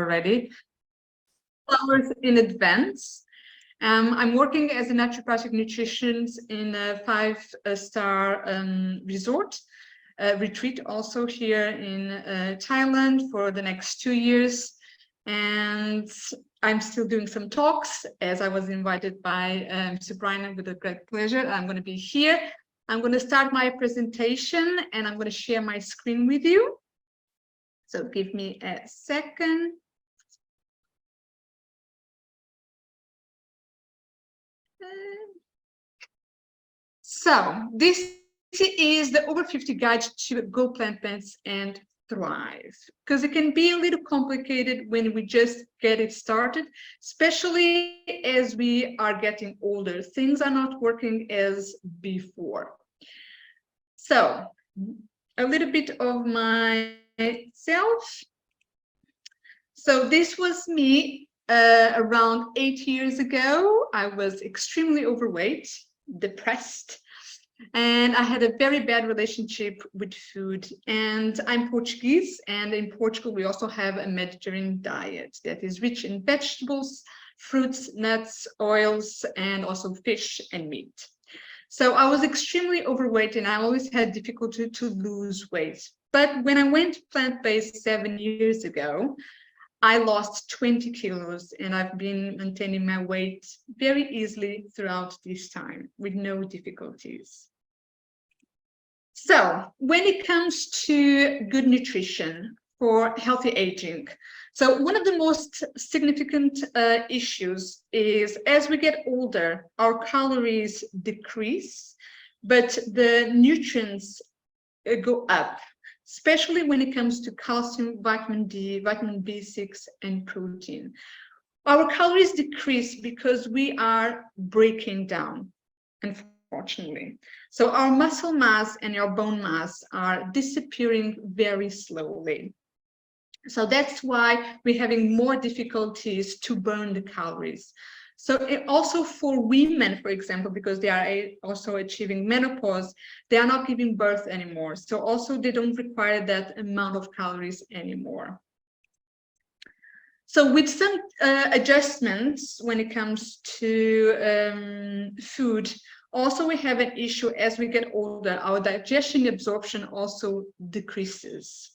already. Flowers in advance. I'm working as a naturopathic nutritionist in a 5-star resort retreat also here in Thailand for the next 2 years. And I'm still doing some talks as I was invited by Mr. Brian with a great pleasure. I'm going to be here. I'm going to start my presentation and I'm going to share my screen with you. So give me a second. So this is the over 50 guide to go plant-based and thrive, because it can be a little complicated when we just get it started, especially as we are getting older. Things are not working as before. So a little bit of myself. So this was me around 8 years ago. I was extremely overweight, depressed, and I had a very bad relationship with food. And I'm Portuguese, and in Portugal we also have a Mediterranean diet that is rich in vegetables, fruits, nuts, oils, and also fish and meat. So I was extremely overweight and I always had difficulty to lose weight. But when I went plant-based 7 years ago, I lost 20 kilos and I've been maintaining my weight very easily throughout this time with no difficulties. So when it comes to good nutrition for healthy aging, so one of the most significant issues is as we get older, our calories decrease, but the nutrients go up, especially when it comes to calcium, vitamin D, vitamin B6, and protein. Our calories decrease because we are breaking down, unfortunately. So our muscle mass and our bone mass are disappearing very slowly. So that's why we're having more difficulties to burn the calories. So also for women, for example, because they are also achieving menopause, they are not giving birth anymore. So also they don't require that amount of calories anymore. So with some adjustments when it comes to food, also we have an issue as we get older, our digestion absorption also decreases.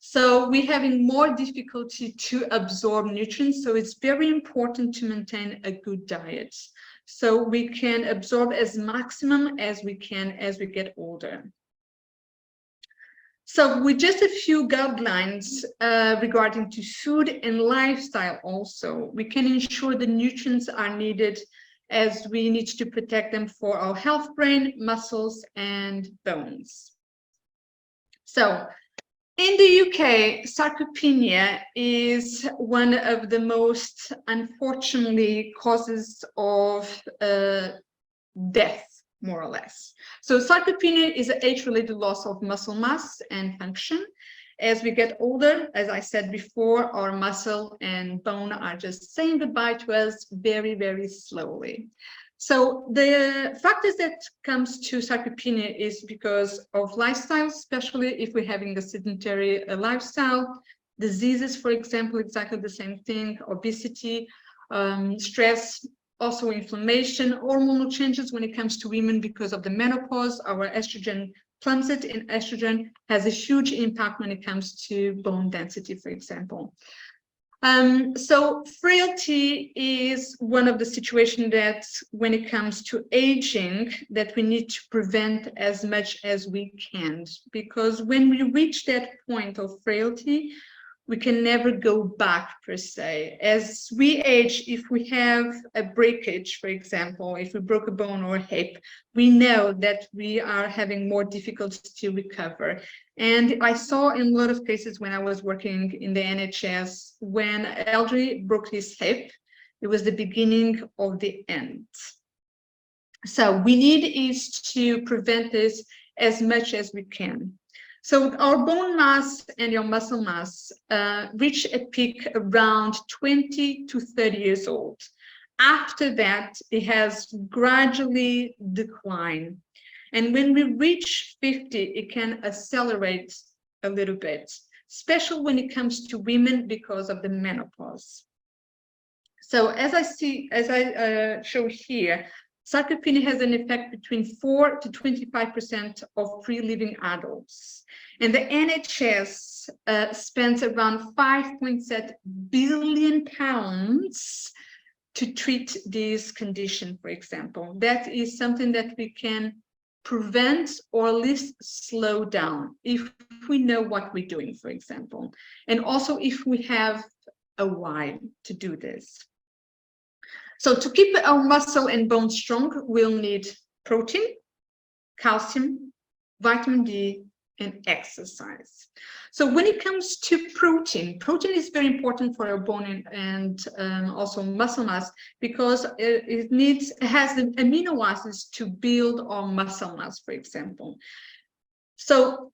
So we're having more difficulty to absorb nutrients. So it's very important to maintain a good diet, so we can absorb as maximum as we can as we get older. So with just a few guidelines regarding to food and lifestyle also, we can ensure the nutrients are needed as we need to protect them for our health, brain, muscles, and bones. So in the UK, sarcopenia is one of the most, unfortunately, causes of death, more or less. So sarcopenia is an age-related loss of muscle mass and function. As we get older, as I said before, our muscle and bone are just saying goodbye to us very, very slowly. So the factors that comes to sarcopenia is because of lifestyle, especially if we're having a sedentary lifestyle, diseases, for example, exactly the same thing, obesity, stress, also inflammation, hormonal changes when it comes to women because of the menopause, our estrogen plummet, and estrogen has a huge impact when it comes to bone density, for example. So frailty is one of the situations that when it comes to aging that we need to prevent as much as we can, because when we reach that point of frailty, we can never go back per se. As we age, if we have a breakage, for example, if we broke a bone or a hip, we know that we are having more difficulty to recover. And I saw in a lot of cases when I was working in the NHS, when an elderly broke his hip, it was the beginning of the end. So we need is to prevent this as much as we can. So our bone mass and your muscle mass reach a peak around 20 to 30 years old. After that, it has gradually declined. And when we reach 50, it can accelerate a little bit. especially when it comes to women because of the menopause. So as I show here, sarcopenia has an effect between 4 to 25% of pre-living adults. And the NHS spends around £5.7 billion to treat this condition, for example. That is something that we can prevent or at least slow down if we know what we're doing, for example. And also if we have a why to do this. So to keep our muscle and bone strong, we'll need protein, calcium, vitamin D, and exercise. So when it comes to protein is very important for our bone and also muscle mass, because it has the amino acids to build our muscle mass, for example. So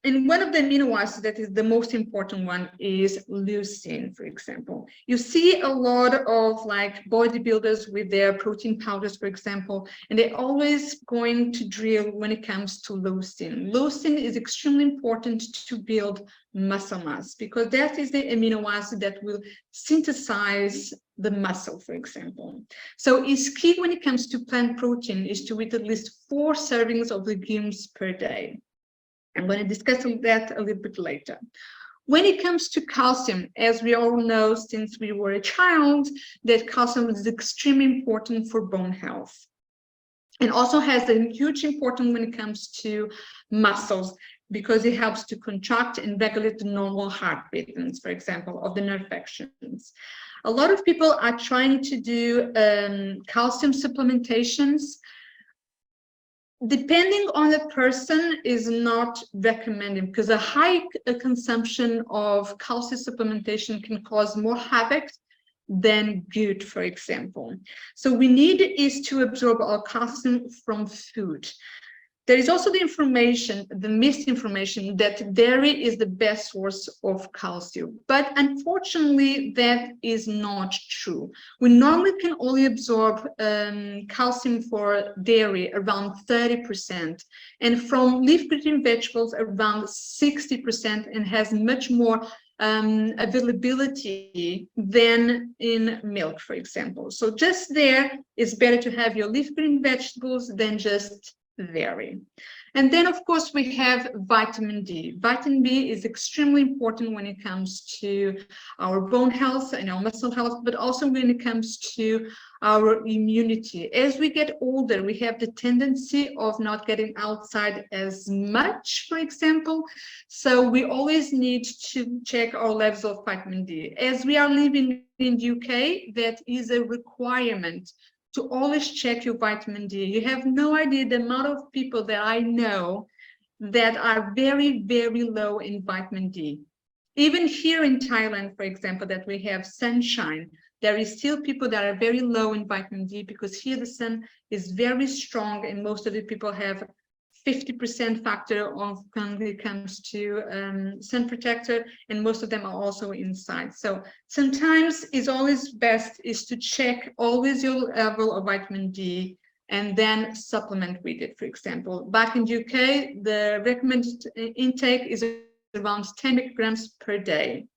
and one of the amino acids that is the most important one is leucine, for example. You see a lot of like bodybuilders with their protein powders, for example, and they're always going to drill when it comes to leucine. Leucine is extremely important to build muscle mass because that is the amino acid that will synthesize the muscle, for example. So it's key when it comes to plant protein is to eat at least 4 servings of legumes per day. I'm going to discuss that a little bit later. When it comes to calcium, as we all know since we were a child, that calcium is extremely important for bone health. And also has a huge importance when it comes to muscles, because it helps to contract and regulate the normal heart rhythms, for example, of the nerve actions. A lot of people are trying to do calcium supplementations. Depending on the person is not recommended, because a high consumption of calcium supplementation can cause more havoc than good, for example. So we need is to absorb our calcium from food. There is also the misinformation that dairy is the best source of calcium, but unfortunately that is not true. We normally can only absorb calcium for dairy around 30%, and from leaf green vegetables around 60%, and has much more availability than in milk, for example. So just there, it's better to have your leaf green vegetables than just dairy. And then of course we have vitamin D. Vitamin D is extremely important when it comes to our bone health and our muscle health, but also when it comes to our immunity. As we get older, we have the tendency of not getting outside as much, for example. So we always need to check our levels of vitamin D. As we are living in UK, that is a requirement to always check your vitamin D. You have no idea the amount of people that I know that are very, very low in vitamin D. Even here in Thailand, for example, that we have sunshine, there is still people that are very low in vitamin D, because here the sun is very strong and most of the people have 50% factor of when it comes to sun protector, and most of them are also inside. So sometimes it's always best is to check always your level of vitamin D and then supplement with it. For example, back in UK, the recommended intake is around 10 micrograms per day.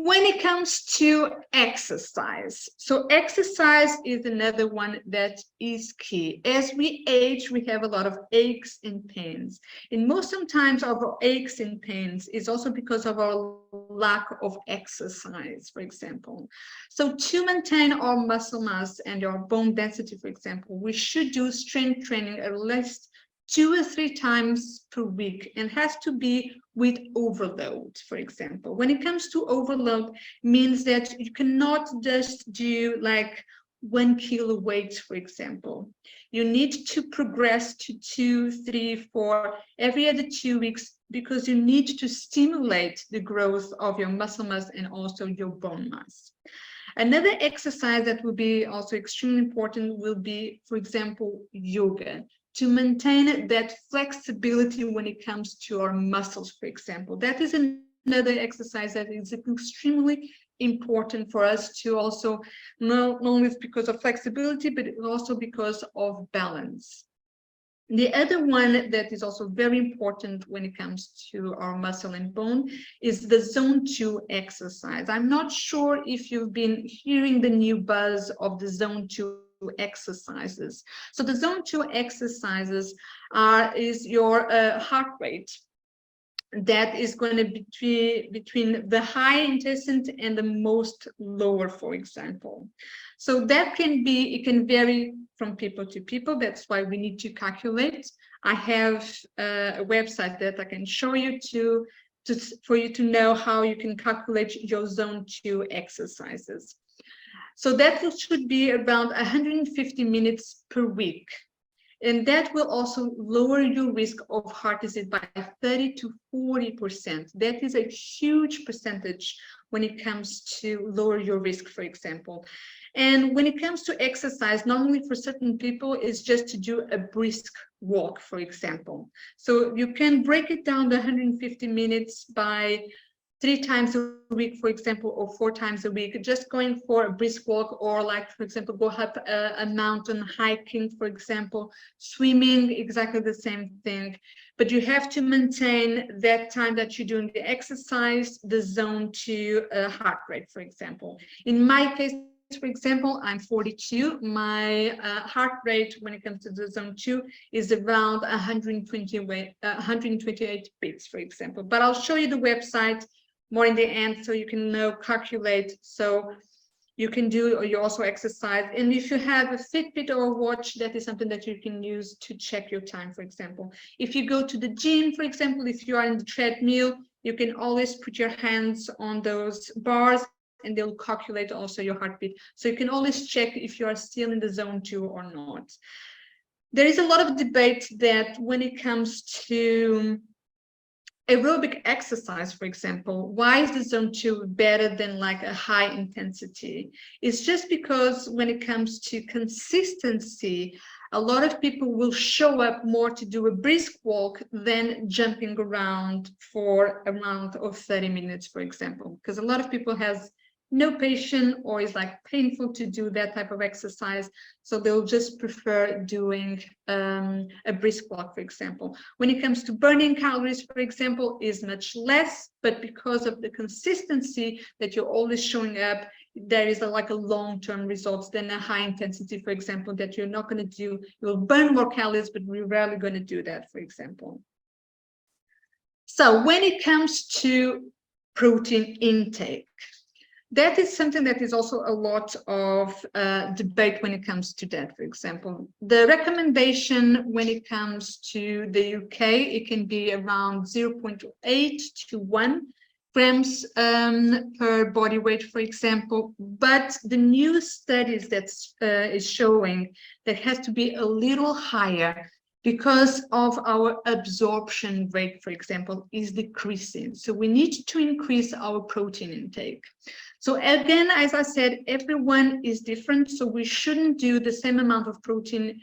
When it comes to exercise, so exercise is another one that is key. As we age, we have a lot of aches and pains. And most sometimes our aches and pains is also because of our lack of exercise, for example. So to maintain our muscle mass and our bone density, for example, we should do strength training at least 2 or 3 times per week, and has to be with overload, for example. When it comes to overload, means that you cannot just do like 1 kilo weight, for example. You need to progress to 2, 3, 4 every other 2 weeks, because you need to stimulate the growth of your muscle mass and also your bone mass. Another exercise that will be also extremely important will be, for example, yoga, to maintain that flexibility when it comes to our muscles, for example. That is another exercise that is extremely important for us to also, not only because of flexibility, but also because of balance. The other one that is also very important when it comes to our muscle and bone is the zone 2 exercise. I'm not sure if you've been hearing the new buzz of the zone 2 exercises. So the zone 2 exercises is your heart rate that is going to be between the high intensity and the most lower, for example. So that it can vary from people to people. That's why we need to calculate. I have a website that I can show you for you to know how you can calculate your zone 2 exercises. So that should be around 150 minutes per week. And that will also lower your risk of heart disease by 30 to 40%. That is a huge percentage when it comes to lower your risk, for example. And when it comes to exercise, normally for certain people, it's just to do a brisk walk, for example. So you can break it down to 150 minutes by 3 times a week, for example, or 4 times a week, just going for a brisk walk, or like, for example, go up a mountain, hiking, for example, swimming, exactly the same thing. But you have to maintain that time that you're doing the exercise, the zone 2 heart rate, for example. In my case, for example, I'm 42. My heart rate when it comes to the zone 2 is around 128 beats, for example. But I'll show you the website more in the end, so you can calculate, so you can do, or you also exercise. And if you have a Fitbit or a watch, that is something that you can use to check your time, for example. If you go to the gym, for example, if you are in the treadmill, you can always put your hands on those bars and they'll calculate also your heartbeat. So you can always check if you are still in the zone 2 or not. There is a lot of debate that when it comes to aerobic exercise, for example, why is the zone 2 better than like a high intensity? It's just because when it comes to consistency, a lot of people will show up more to do a brisk walk than jumping around for a round of 30 minutes, for example, because a lot of people has no patience or is like painful to do that type of exercise, so they'll just prefer doing a brisk walk, for example. When it comes to burning calories, for example, is much less, but because of the consistency that you're always showing up, there is like a long-term results than a high intensity, for example, that you're not going to do. You'll burn more calories, but we're rarely going to do that, for example. So when it comes to protein intake, that is something that is also a lot of debate when it comes to that, for example. The recommendation when it comes to the UK, it can be around 0.8 to 1 grams per body weight, for example. But the new studies that is showing that has to be a little higher because of our absorption rate, for example, is decreasing. So we need to increase our protein intake. So again, as I said, everyone is different, so we shouldn't do the same amount of protein,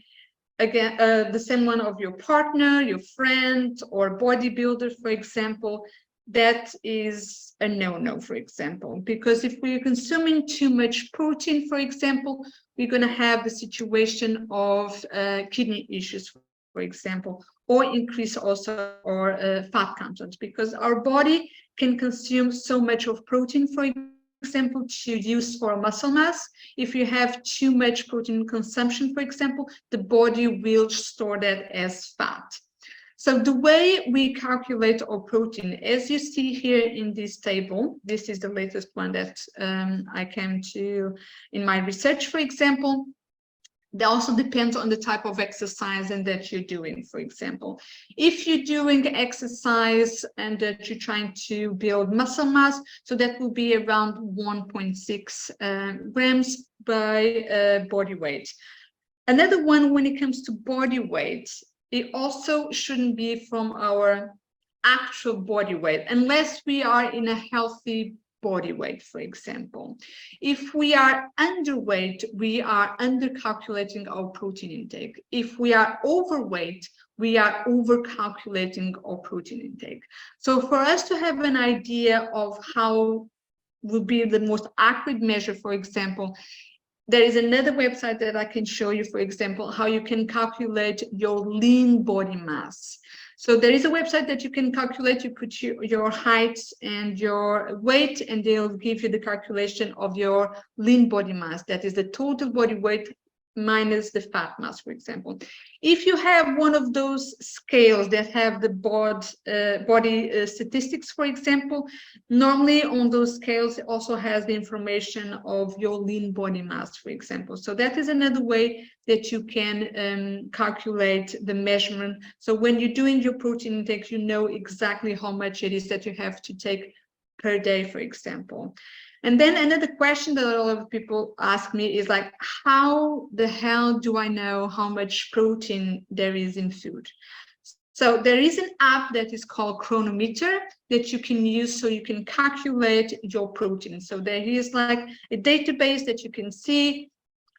again, the same one of your partner, your friend, or bodybuilder, for example. That is a no-no, for example, because if we're consuming too much protein, for example, we're going to have the situation of kidney issues, for example, or increase also our fat content, because our body can consume so much of protein, for example, to use for muscle mass. If you have too much protein consumption, for example, the body will store that as fat. So the way we calculate our protein, as you see here in this table, this is the latest one that I came to in my research, for example. That also depends on the type of exercise and that you're doing, for example. If you're doing exercise and that you're trying to build muscle mass, so that will be around 1.6 grams by body weight. Another one, when it comes to body weight, it also shouldn't be from our actual body weight, unless we are in a healthy body weight, for example. If we are underweight, we are under-calculating our protein intake. If we are overweight, we are over-calculating our protein intake. So for us to have an idea of how would be the most accurate measure, for example, there is another website that I can show you, for example, how you can calculate your lean body mass. So there is a website that you can calculate, you put your height and your weight, and they'll give you the calculation of your lean body mass. That is the total body weight minus the fat mass, for example. If you have one of those scales that have the body statistics, for example, normally on those scales it also has the information of your lean body mass, for example. So that is another way that you can calculate the measurement. So when you're doing your protein intake, you know exactly how much it is that you have to take per day, for example. And then another question that a lot of people ask me is like, how the hell do I know how much protein there is in food? So there is an app that is called Chronometer that you can use so you can calculate your protein. So there is like a database that you can see.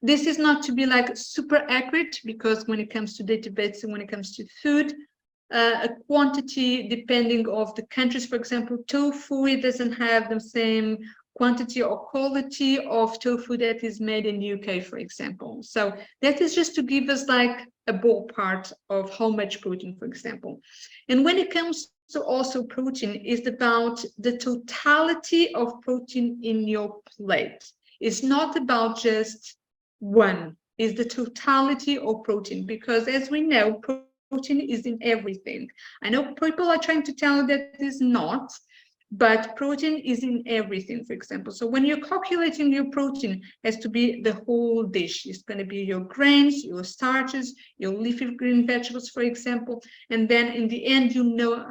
This is not to be like super accurate, because when it comes to database and when it comes to food, a quantity depending of the countries, for example, tofu, it doesn't have the same quantity or quality of tofu that is made in the UK, for example. So that is just to give us like a ballpark of how much protein, for example. And when it comes to also protein, it's about the totality of protein in your plate. It's not about just one, it's the totality of protein, because as we know, protein is in everything. I know people are trying to tell you that it is not, but protein is in everything, for example. So when you're calculating your protein, it has to be the whole dish. It's going to be your grains, your starches, your leafy green vegetables, for example. And then in the end, you know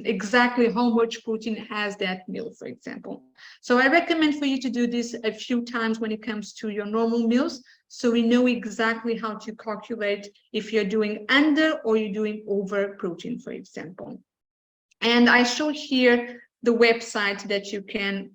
exactly how much protein has that meal, for example. So I recommend for you to do this a few times when it comes to your normal meals, so we know exactly how to calculate if you're doing under or you're doing over protein, for example. And I show here the website that you can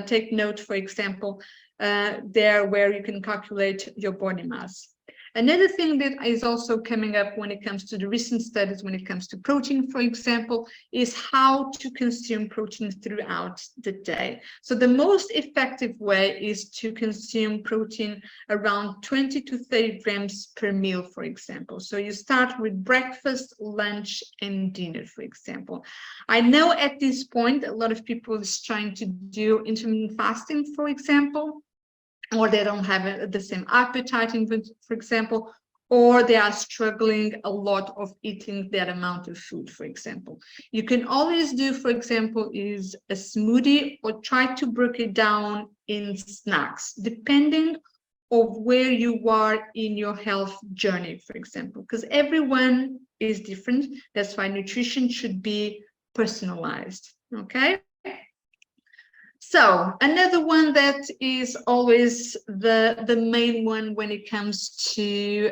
take note, for example, there where you can calculate your body mass. Another thing that is also coming up when it comes to the recent studies, when it comes to protein, for example, is how to consume protein throughout the day. So the most effective way is to consume protein around 20 to 30 grams per meal, for example. So you start with breakfast, lunch, and dinner, for example. I know at this point, a lot of people is trying to do intermittent fasting, for example, or they don't have the same appetite, for example, or they are struggling a lot of eating that amount of food, for example. You can always do, for example, is a smoothie, or try to break it down in snacks, depending of where you are in your health journey, for example, because everyone is different. That's why nutrition should be personalized, okay? So another one that is always the main one when it comes to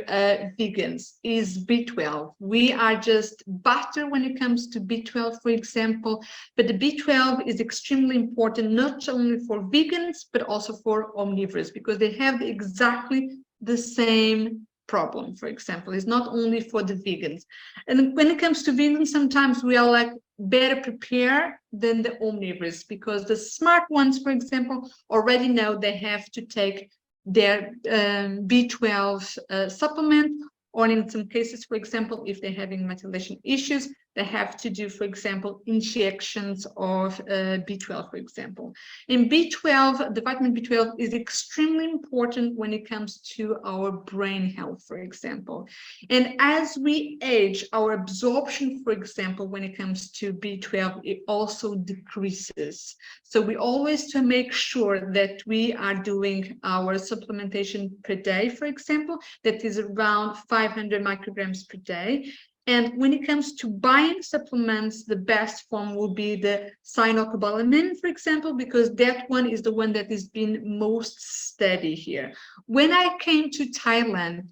vegans is B12. We are just butter when it comes to B12, for example, but the B12 is extremely important, not only for vegans, but also for omnivores, because they have exactly the same problem, for example. It's not only for the vegans. And when it comes to vegans, sometimes we are like better prepared than the omnivores, because the smart ones, for example, already know they have to take their B12 supplement, or in some cases, for example, if they're having methylation issues, they have to do, for example, injections of B12, for example. In B12, the vitamin B12 is extremely important when it comes to our brain health, for example. And as we age, our absorption, for example, when it comes to B12, it also decreases. So we always to make sure that we are doing our supplementation per day, for example, that is around 500 micrograms per day. And when it comes to buying supplements, the best form will be the cyanocobalamin, for example, because that one is the one that has been most steady here. When I came to Thailand,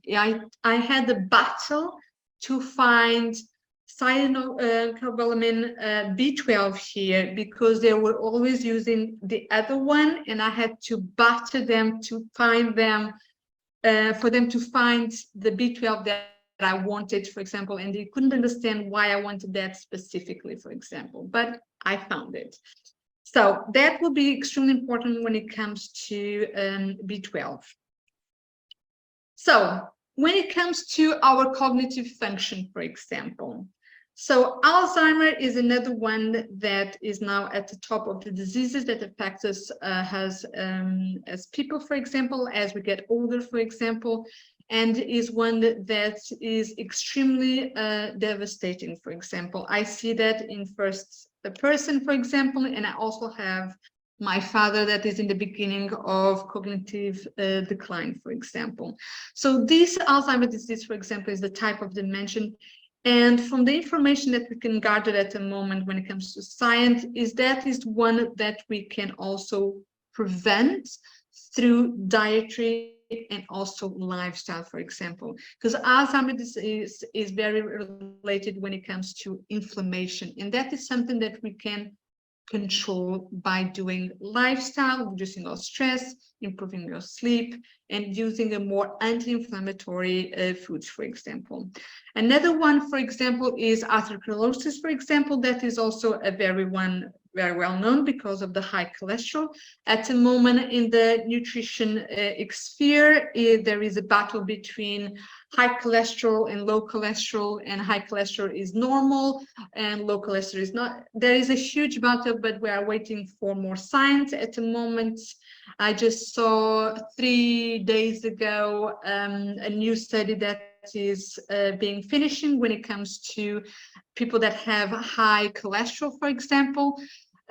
I had a battle to find cyanocobalamin B12 here, because they were always using the other one, and I had to battle them to find them, for them to find the B12 that I wanted, for example, and they couldn't understand why I wanted that specifically, for example, but I found it. So that will be extremely important when it comes to B12. So when it comes to our cognitive function, for example, so Alzheimer is another one that is now at the top of the diseases that affect us as people, for example, as we get older, for example, and is one that is extremely devastating, for example. I see that in first person, for example, and I also have my father that is in the beginning of cognitive decline, for example. So this Alzheimer's disease, for example, is the type of dementia. And from the information that we can gather at the moment when it comes to science, is that is one that we can also prevent through dietary and also lifestyle, for example, because Alzheimer's disease is very related when it comes to inflammation. And that is something that we can control by doing lifestyle, reducing our stress, improving your sleep, and using a more anti-inflammatory foods, for example. Another one, for example, is atherosclerosis, for example. That is also a very well known because of the high cholesterol. At the moment in the nutrition sphere, there is a battle between high cholesterol and low cholesterol, and high cholesterol is normal and low cholesterol is not. There is a huge battle, but we are waiting for more science at the moment. I just saw 3 days ago a new study that is being finishing when it comes to people that have high cholesterol, for example,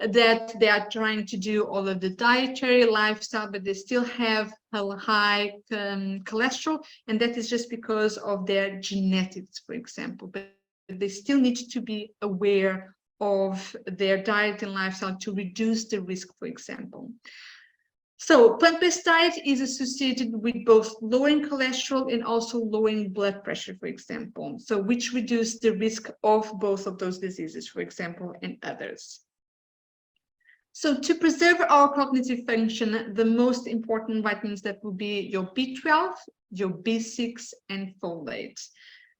that they are trying to do all of the dietary lifestyle, but they still have a high cholesterol, and that is just because of their genetics, for example. But they still need to be aware of their diet and lifestyle to reduce the risk, for example. So plant-based diet is associated with both lowering cholesterol and also lowering blood pressure, for example, so which reduce the risk of both of those diseases, for example, and others. So to preserve our cognitive function, the most important vitamins that will be your B12, your B6, and folate.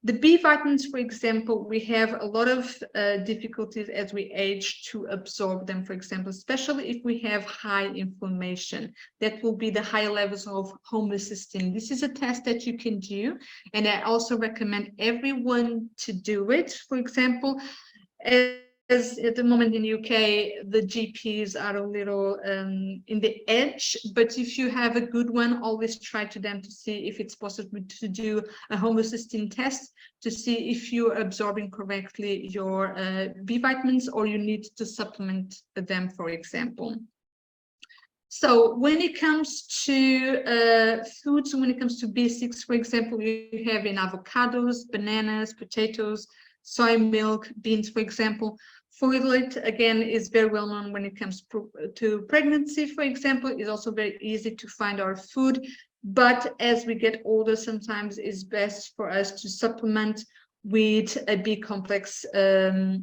The B vitamins, for example, we have a lot of difficulties as we age to absorb them, for example, especially if we have high inflammation. That will be the high levels of homocysteine. This is a test that you can do, and I also recommend everyone to do it. For example, as at the moment in UK, the GPs are a little in the edge, but if you have a good one, always try to them to see if it's possible to do a homocysteine test to see if you're absorbing correctly your B vitamins or you need to supplement them, for example. So when it comes to foods, when it comes to B6, for example, you have in avocados, bananas, potatoes, soy milk, beans, for example. Folate, again, is very well known when it comes to pregnancy, for example. It's also very easy to find our food, but as we get older, sometimes it's best for us to supplement with a B complex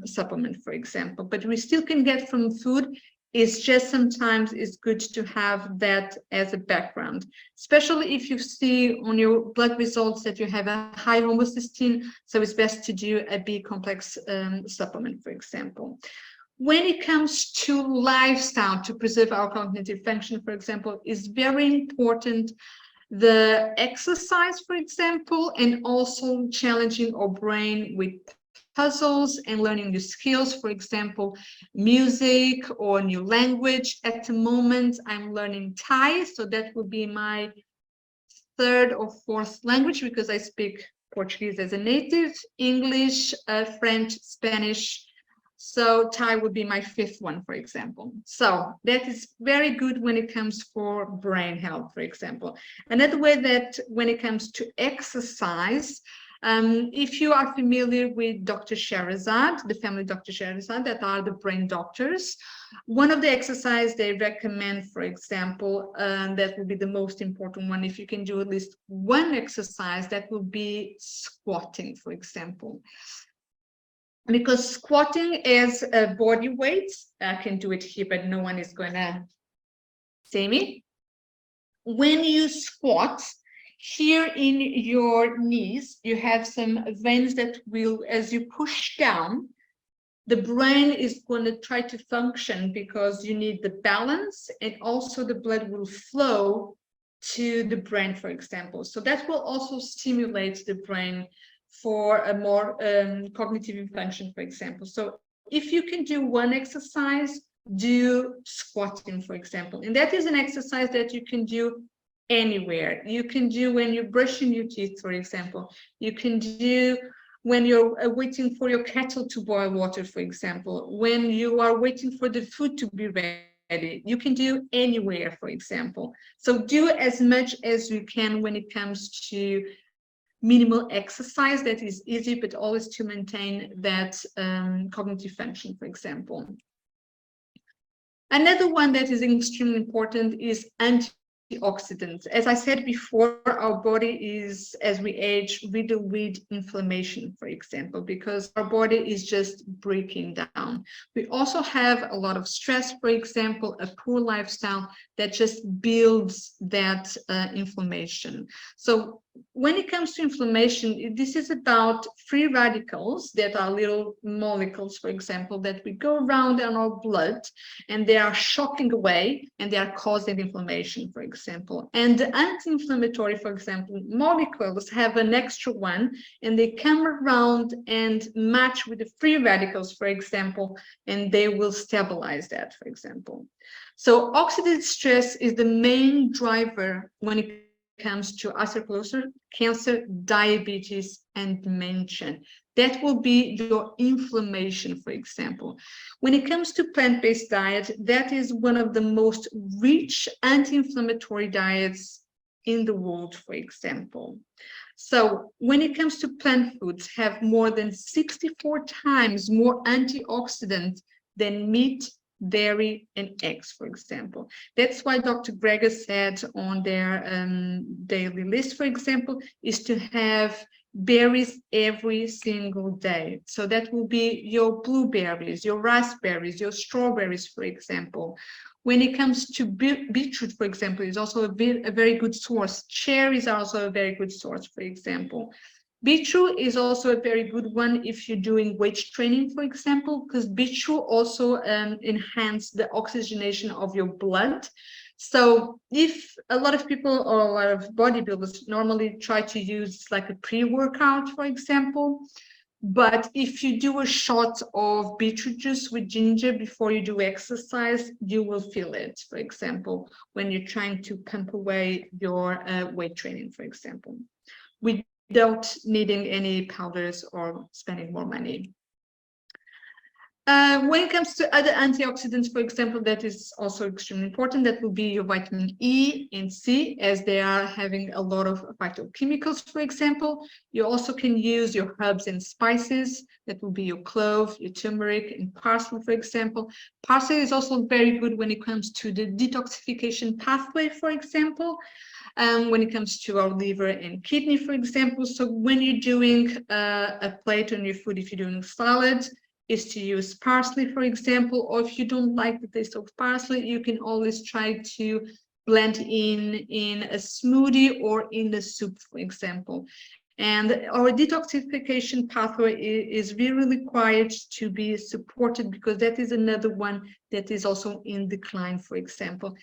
supplement, for example. But we still can get from food. It's just sometimes it's good to have that as a background, especially if you see on your blood results that you have a high homocysteine. So it's best to do a B complex supplement, for example. When it comes to lifestyle to preserve our cognitive function, for example, is very important. The exercise, for example, and also challenging our brain with puzzles and learning new skills, for example, music or new language. At the moment, I'm learning Thai, so that will be my 3rd or 4th language because I speak Portuguese as a native, English, French, Spanish. So Thai would be my 5th one, for example. So that is very good when it comes for brain health, for example. Another way that when it comes to exercise, if you are familiar with Dr. Sherazad, the family Dr. Sherazad, that are the brain doctors, one of the exercises they recommend, for example, that will be the most important one, if you can do at least one exercise, that will be squatting, for example. Because squatting as a body weight, I can do it here, but no one is going to see me. When you squat, here in your knees, you have some veins that will, as you push down, the brain is going to try to function because you need the balance, and also the blood will flow to the brain, for example. So that will also stimulate the brain for a more cognitive function, for example. So if you can do one exercise, do squatting, for example. And that is an exercise that you can do anywhere. You can do when you're brushing your teeth, for example. You can do when you're waiting for your kettle to boil water, for example. When you are waiting for the food to be ready. You can do anywhere, for example. So do as much as you can when it comes to minimal exercise that is easy, but always to maintain that cognitive function, for example. Another one that is extremely important is antioxidants. As I said before, our body is, as we age, riddled with inflammation, for example, because our body is just breaking down. We also have a lot of stress, for example, a poor lifestyle that just builds that inflammation. So when it comes to inflammation, this is about free radicals that are little molecules, for example, that we go around in our blood, and they are shocking away and they are causing inflammation, for example. And the anti-inflammatory, for example, molecules have an extra one, and they come around and match with the free radicals, for example, and they will stabilize that, for example. So oxidative stress is the main driver when it comes to atherosclerosis, cancer, diabetes, and dementia. That will be your inflammation, for example. When it comes to plant-based diet, that is one of the most rich anti-inflammatory diets in the world, for example. So when it comes to plant foods, have more than 64 times more antioxidants than meat, dairy, and eggs, for example. That's why Dr. Greger said on their daily list, for example, is to have berries every single day. So that will be your blueberries, your raspberries, your strawberries, for example. When it comes to beetroot, for example, is also a very good source. Cherries are also a very good source, for example. Beetroot is also a very good one if you're doing weight training, for example, because beetroot also enhances the oxygenation of your blood. So if a lot of people or a lot of bodybuilders normally try to use like a pre-workout, for example, but if you do a shot of beetroot juice with ginger before you do exercise, you will feel it, for example, when you're trying to pump away your weight training, for example, without needing any powders or spending more money. When it comes to other antioxidants, for example, that is also extremely important. That will be your vitamin E and C, as they are having a lot of phytochemicals, for example. You also can use your herbs and spices. That will be your clove, your turmeric, and parsley, for example. Parsley is also very good when it comes to the detoxification pathway, for example. When it comes to our liver and kidney, for example. So when you're doing a plate on your food, if you're doing salad, is to use parsley, for example, or if you don't like the taste of parsley, you can always try to blend in a smoothie or in the soup, for example. And our detoxification pathway is really required to be supported, because that is another one that is also in decline, for example.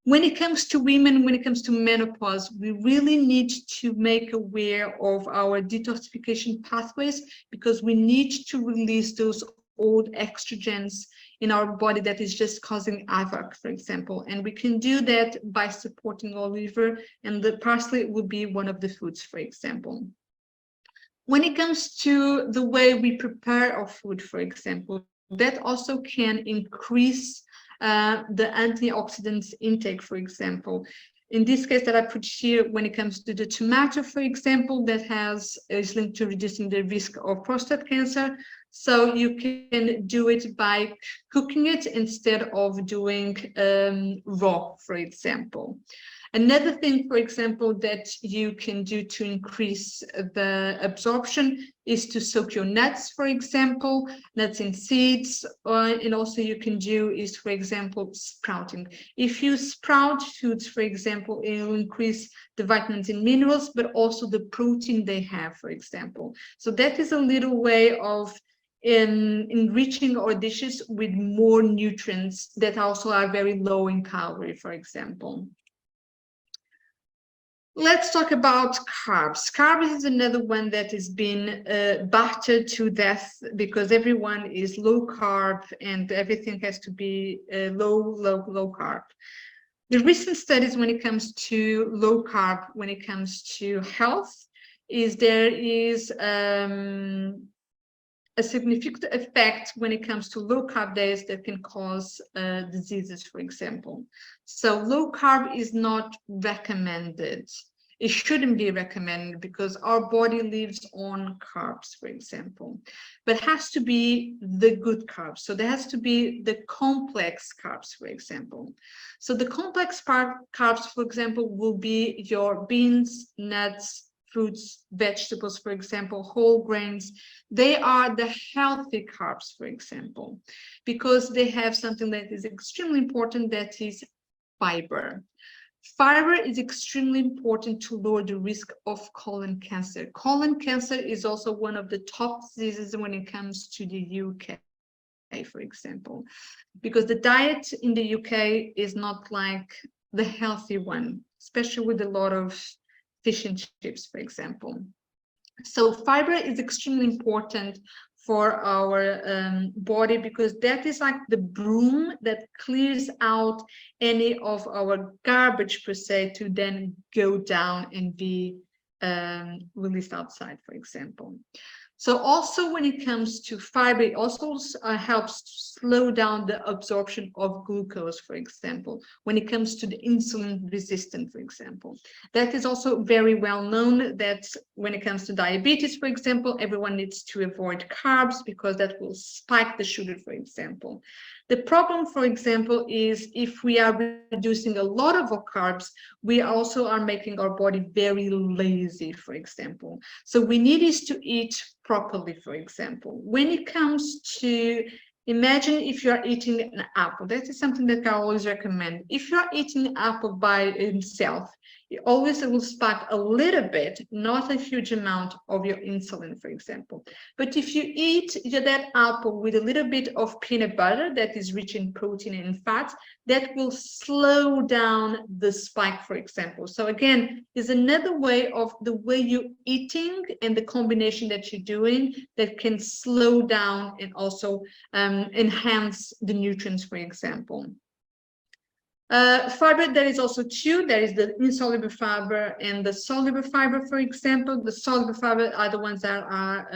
When it comes to women, when it comes to menopause, we really need to make aware of our detoxification pathways, because we need to release those old estrogens in our body that is just causing havoc, for example. And we can do that by supporting our liver, and the parsley would be one of the foods, for example. When it comes to the way we prepare our food, for example, that also can increase the antioxidants intake, for example. In this case that I put here, when it comes to the tomato, for example, that is linked to reducing the risk of prostate cancer. So you can do it by cooking it instead of doing raw, for example. Another thing, for example, that you can do to increase the absorption is to soak your nuts, for example, nuts and seeds. And also you can do is, for example, sprouting. If you sprout foods, for example, it will increase the vitamins and minerals, but also the protein they have, for example. So that is a little way of in enriching our dishes with more nutrients that also are very low in calorie, for example. Let's talk about carbs. Carbs is another one that has been battered to death because everyone is low carb and everything has to be low carb. The recent studies when it comes to low carb, when it comes to health, is there is a significant effect when it comes to low carb diets that can cause diseases, for example. So low carb is not recommended. It shouldn't be recommended because our body lives on carbs, for example, but it has to be the good carbs. So there has to be the complex carbs, for example. So the complex carbs, for example, will be your beans, nuts, fruits, vegetables, for example, whole grains. They are the healthy carbs, for example, because they have something that is extremely important, that is fiber. Fiber is extremely important to lower the risk of colon cancer. Colon cancer is also one of the top diseases when it comes to the UK, for example, because the diet in the UK is not like the healthy one, especially with a lot of fish and chips, for example. So fiber is extremely important for our body because that is like the broom that clears out any of our garbage per se to then go down and be released outside, for example. So also when it comes to fiber, it also helps to slow down the absorption of glucose, for example, when it comes to the insulin resistant, for example. That is also very well known that when it comes to diabetes, for example, everyone needs to avoid carbs because that will spike the sugar, for example. The problem, for example, is if we are reducing a lot of our carbs, we also are making our body very lazy, for example. So we need is to eat properly, for example. When it comes to, imagine if you are eating an apple, that is something that I always recommend. If you are eating an apple by itself, it always will spike a little bit, not a huge amount of your insulin, for example. But if you eat that apple with a little bit of peanut butter that is rich in protein and fats, that will slow down the spike, for example. So again, is another way of the way you're eating and the combination that you're doing that can slow down and also enhance the nutrients, for example. Fiber, there is also two. There is the insoluble fiber and the soluble fiber, for example. The soluble fiber are the ones that are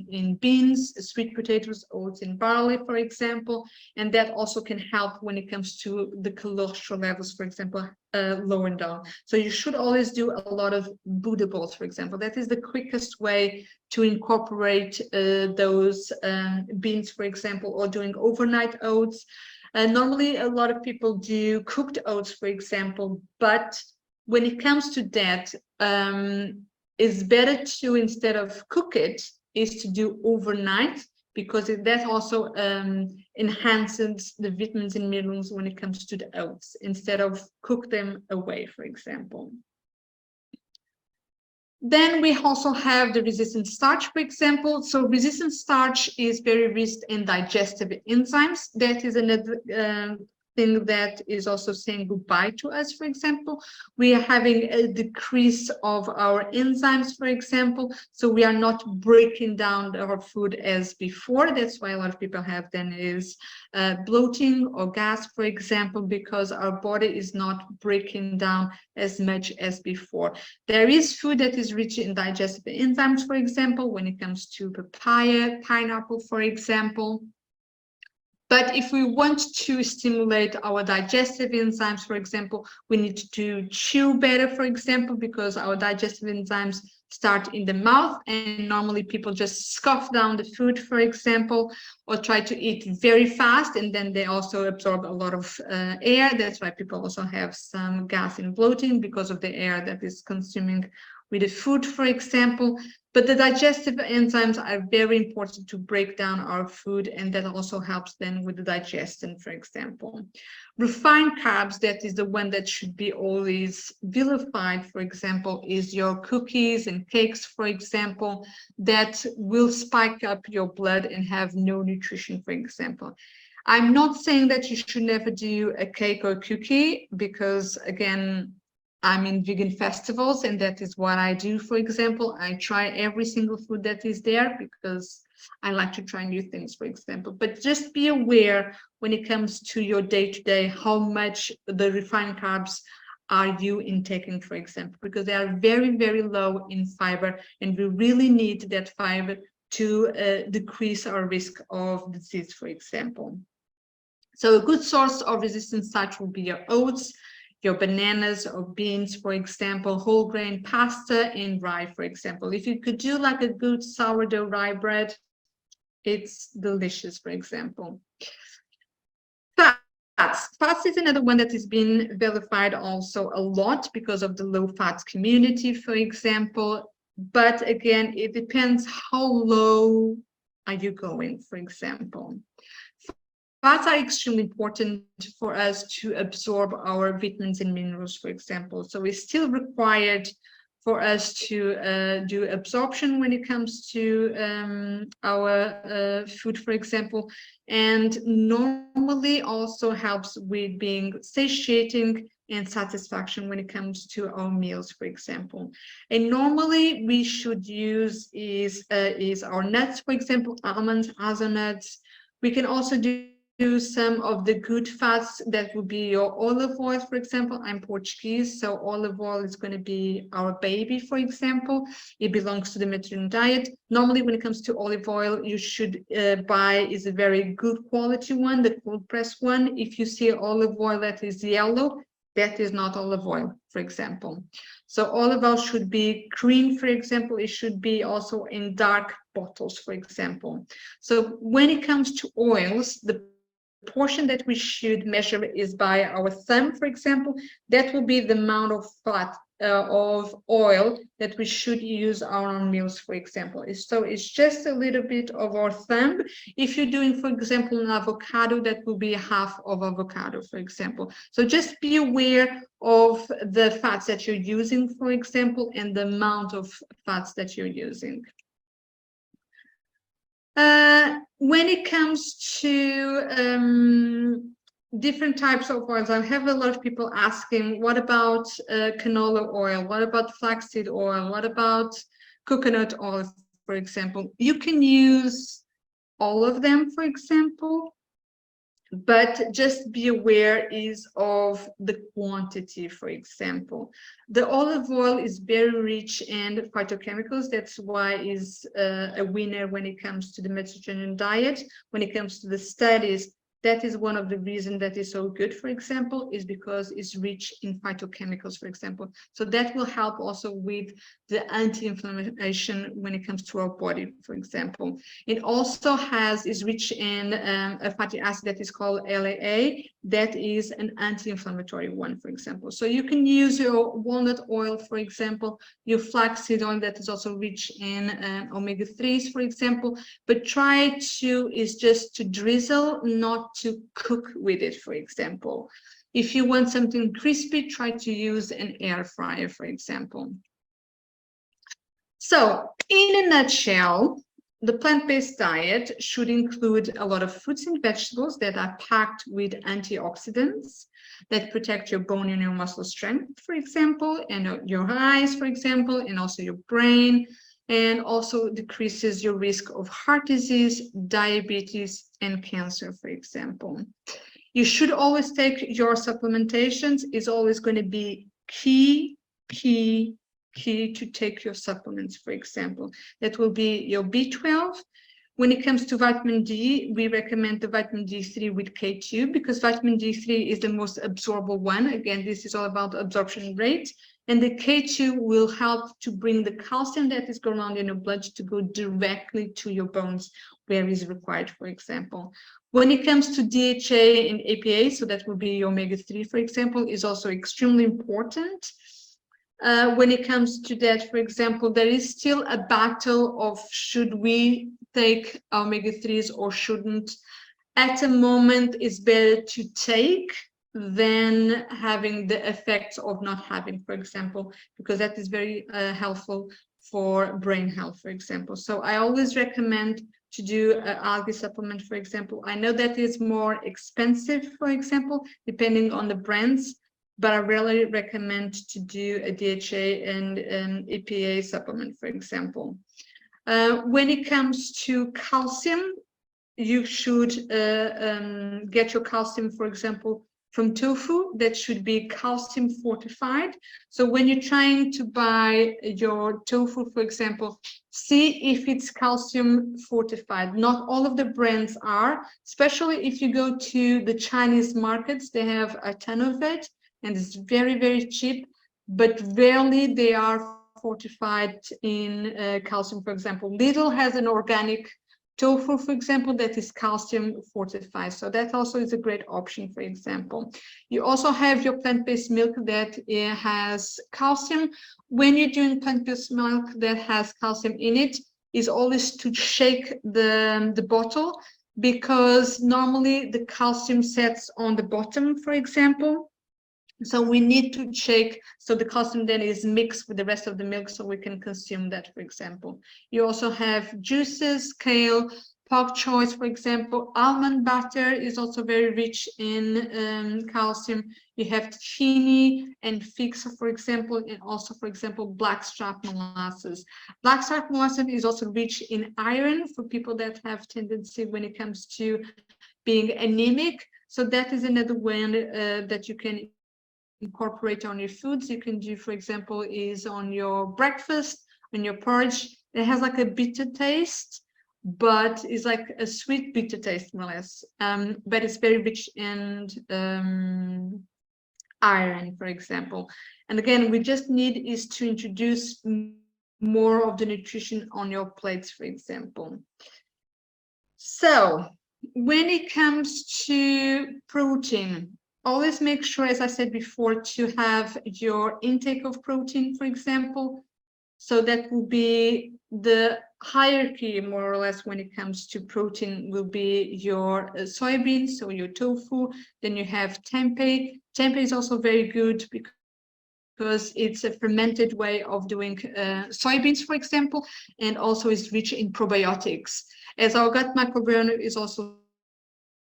in beans, sweet potatoes, oats, and barley, for example. And that also can help when it comes to the cholesterol levels, for example, lower down. So you should always do a lot of Buddha bowls, for example. That is the quickest way to incorporate those beans, for example, or doing overnight oats. Normally, a lot of people do cooked oats, for example, but when it comes to that, it's better to, instead of cook it, is to do overnight, because that also enhances the vitamins and minerals when it comes to the oats, instead of cook them away, for example. Then we also have the resistant starch, for example. So resistant starch is very rich in digestive enzymes. That is another thing that is also saying goodbye to us, for example. We are having a decrease of our enzymes, for example. So we are not breaking down our food as before. That's why a lot of people have then is bloating or gas, for example, because our body is not breaking down as much as before. There is food that is rich in digestive enzymes, for example, when it comes to papaya, pineapple, for example. But if we want to stimulate our digestive enzymes, for example, we need to chew better, for example, because our digestive enzymes start in the mouth, and normally people just scoff down the food, for example, or try to eat very fast, and then they also absorb a lot of air. That's why people also have some gas and bloating, because of the air that is consuming with the food, for example. But the digestive enzymes are very important to break down our food, and that also helps then with the digestion, for example. Refined carbs, that is the one that should be always vilified, for example, is your cookies and cakes, for example, that will spike up your blood and have no nutrition, for example. I'm not saying that you should never do a cake or a cookie, because again, I'm in vegan festivals, and that is what I do. For example, I try every single food that is there because I like to try new things, for example. But just be aware when it comes to your day-to-day, how much the refined carbs are you intaking, for example, because they are very, very low in fiber, and we really need that fiber to decrease our risk of disease, for example. So a good source of resistant starch will be your oats, your bananas or beans, for example, whole grain pasta and rye, for example. If you could do like a good sourdough rye bread, it's delicious, for example. Fats is another one that has been vilified also a lot because of the low fat community, for example. But again, it depends how low are you going, for example. Fats are extremely important for us to absorb our vitamins and minerals, for example. So it's still required for us to do absorption when it comes to our food, for example, and normally also helps with being satiating and satisfaction when it comes to our meals, for example. And normally we should use is our nuts, for example, almonds, hazelnuts. We can also do some of the good fats, that would be your olive oil, for example. I'm Portuguese, so olive oil is going to be our baby, for example. It belongs to the Mediterranean diet. Normally, when it comes to olive oil, you should buy is a very good quality one, the cold pressed one. If you see olive oil that is yellow, that is not olive oil, for example. So olive oil should be green, for example. It should be also in dark bottles, for example. So when it comes to oils, the portion that we should measure is by our thumb, for example. That will be the amount of fat of oil that we should use on our meals, for example. So it's just a little bit of our thumb. If you're doing, for example, an avocado, that will be half of avocado, for example. So just be aware of the fats that you're using, for example, and the amount of fats that you're using. When it comes to different types of oils, I have a lot of people asking, what about canola oil? What about flaxseed oil? What about coconut oil, for example? You can use all of them, for example, but just be aware is of the quantity, for example. The olive oil is very rich in phytochemicals. That's why is a winner when it comes to the Mediterranean diet. When it comes to the studies, that is one of the reasons that is so good, for example, is because it's rich in phytochemicals, for example. So that will help also with the anti-inflammation when it comes to our body, for example. It also is rich in a fatty acid that is called LAA. That is an anti-inflammatory one, for example. So you can use your walnut oil, for example, your flaxseed oil that is also rich in omega-3s, for example, but try to is just to drizzle, not to cook with it, for example. If you want something crispy, try to use an air fryer, for example. So in a nutshell, the plant-based diet should include a lot of fruits and vegetables that are packed with antioxidants that protect your bone and your muscle strength, for example, and your eyes, for example, and also your brain, and also decreases your risk of heart disease, diabetes, and cancer, for example. You should always take your supplementations. It's always going to be key to take your supplements, for example. That will be your B12. When it comes to vitamin D, we recommend the vitamin D3 with K2 because vitamin D3 is the most absorbable one. Again, this is all about absorption rate. And the K2 will help to bring the calcium that is going on in your blood to go directly to your bones where is required, for example. When it comes to DHA and APA, so that will be your omega-3, for example, is also extremely important. When it comes to that, for example, there is still a battle of should we take omega-3s or shouldn't. At the moment, it's better to take than having the effects of not having, for example, because that is very helpful for brain health, for example. So I always recommend to do an algae supplement, for example. I know that is more expensive, for example, depending on the brands, but I really recommend to do a DHA and an EPA supplement, for example. When it comes to calcium, you should get your calcium, for example, from tofu. That should be calcium fortified. So when you're trying to buy your tofu, for example, see if it's calcium fortified. Not all of the brands are, especially if you go to the Chinese markets, they have a ton of it and it's very, very cheap, but rarely they are fortified in calcium, for example. Lidl has an organic tofu, for example, that is calcium fortified. So that also is a great option, for example. You also have your plant-based milk that has calcium. When you're doing plant-based milk that has calcium in it, is always to shake the bottle, because normally the calcium sets on the bottom, for example. So we need to shake so the calcium then is mixed with the rest of the milk so we can consume that, for example. You also have juices, kale, pak choy, for example. Almond butter is also very rich in calcium. You have tahini and figs, for example, and also, for example, blackstrap molasses. Blackstrap molasses is also rich in iron for people that have tendency when it comes to being anemic. So that is another one that you can incorporate on your foods. You can do, for example, is on your breakfast, on your porridge. It has like a bitter taste, but it's like a sweet bitter taste, more or less. But it's very rich in iron, for example. And again, we just need is to introduce more of the nutrition on your plates, for example. So when it comes to protein, always make sure, as I said before, to have your intake of protein, for example. So that will be the hierarchy, more or less, when it comes to protein, will be your soybeans, so your tofu. Then you have tempeh. Tempeh is also very good because it's a fermented way of doing soybeans, for example, and also is rich in probiotics. As our gut microbiome is also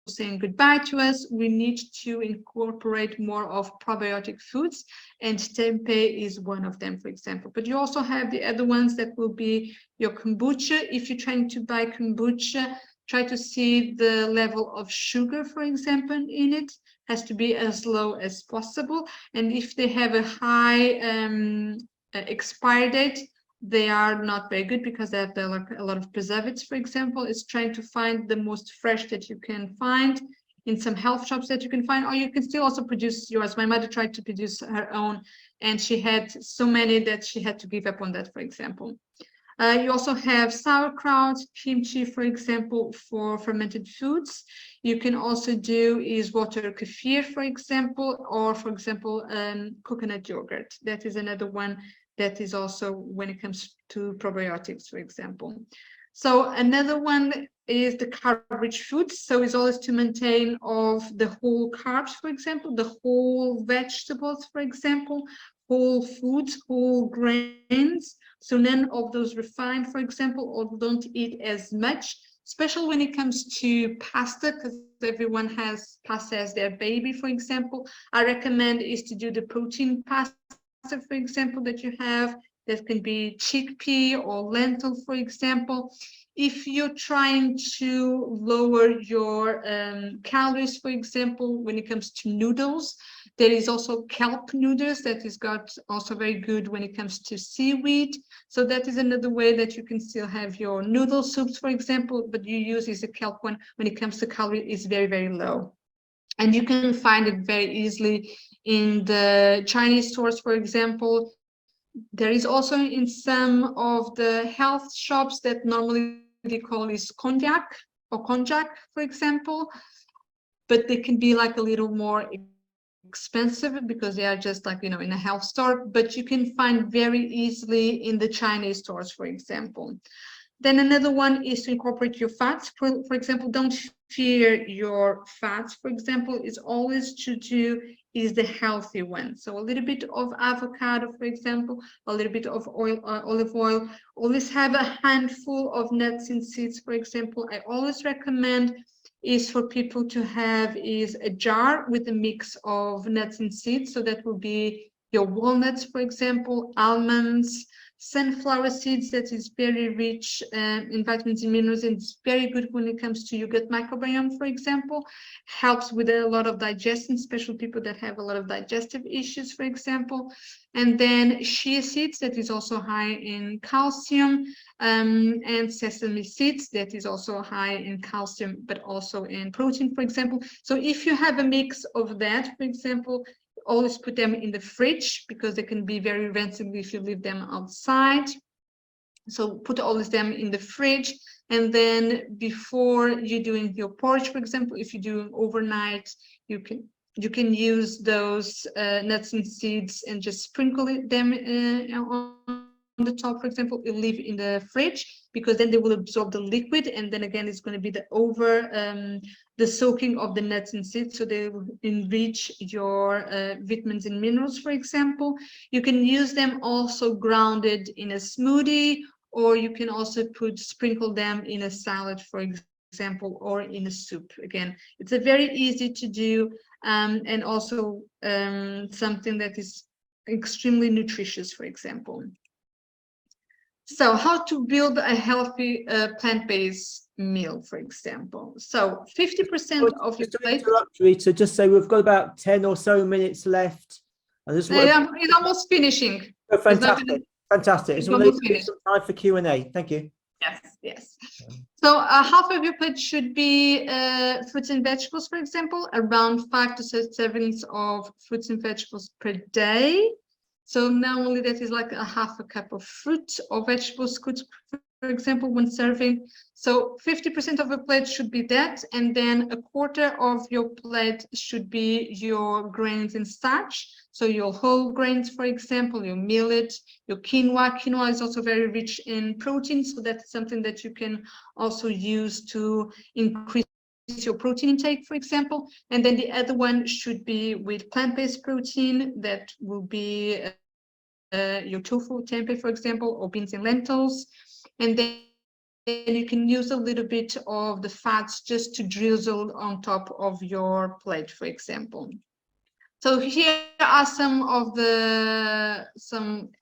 saying goodbye to us, we need to incorporate more of probiotic foods, and tempeh is one of them, for example. But you also have the other ones that will be your kombucha. If you're trying to buy kombucha, try to see the level of sugar, for example, in it has to be as low as possible. And if they have a high expiry date, they are not very good because they have a lot of preservatives, for example. It's trying to find the most fresh that you can find in some health shops that you can find, or you can still also produce yours. My mother tried to produce her own, and she had so many that she had to give up on that, for example. You also have sauerkraut, kimchi, for example, for fermented foods. You can also do is water kefir, for example, or, for example, coconut yogurt. That is another one that is also when it comes to probiotics, for example. So another one is the carb-rich foods. So it's always to maintain of the whole carbs, for example, the whole vegetables, for example, whole foods, whole grains. So none of those refined, for example, or don't eat as much, especially when it comes to pasta, because everyone has pasta as their baby, for example. I recommend is to do the protein pasta, for example, that you have. That can be chickpea or lentil, for example. If you're trying to lower your calories, for example, when it comes to noodles, there is also kelp noodles that is got also very good when it comes to seaweed. So that is another way that you can still have your noodle soups, for example, but you use is a kelp one. When it comes to calorie, is very, very low. And you can find it very easily in the Chinese stores, for example. There is also in some of the health shops that normally they call is konjac, for example, but they can be like a little more expensive because they are just like, in a health store, but you can find very easily in the Chinese stores, for example. Then another one is to incorporate your fats. For example, don't fear your fats. For example, is always to do is the healthy one. So a little bit of avocado, for example, a little bit of oil, olive oil. Always have a handful of nuts and seeds, for example. I always recommend is for people to have is a jar with a mix of nuts and seeds. So that will be your walnuts, for example, almonds, sunflower seeds, that is very rich in vitamins and minerals, and it's very good when it comes to your gut microbiome, for example. Helps with a lot of digestion, especially people that have a lot of digestive issues, for example. And then chia seeds, that is also high in calcium, and sesame seeds, that is also high in calcium, but also in protein, for example. So if you have a mix of that, for example, always put them in the fridge because they can be very rancid if you leave them outside. So put all of them in the fridge, and then before you're doing your porridge, for example, if you do overnight, you can use those nuts and seeds and just sprinkle them on the top, for example. You leave in the fridge because then they will absorb the liquid, and then again it's going to be the soaking of the nuts and seeds, so they will enrich your vitamins and minerals, for example. You can use them also grounded in a smoothie, or you can also sprinkle them in a salad, for example, or in a soup. Again, it's a very easy to do, and also something that is extremely nutritious, for example. So how to build a healthy plant-based meal, for example. So 50% of your plate. Rita, just say we've got about 10 or so minutes left. It's almost finishing. Oh, fantastic. Fantastic. It's almost finished. Some time for Q&A. Thank you. Yes. So half of your plate should be fruits and vegetables, for example, around 5 to 6 servings of fruits and vegetables per day. So normally that is like a half a cup of fruit or vegetables, for example, when serving. So 50% of a plate should be that, and then a quarter of your plate should be your grains and starch. So your whole grains, for example, your millet, your quinoa. Quinoa is also very rich in protein, so that's something that you can also use to increase your protein intake, for example. And then the other one should be with plant-based protein. That will be your tofu, tempeh, for example, or beans and lentils. And then you can use a little bit of the fats just to drizzle on top of your plate, for example. So here are some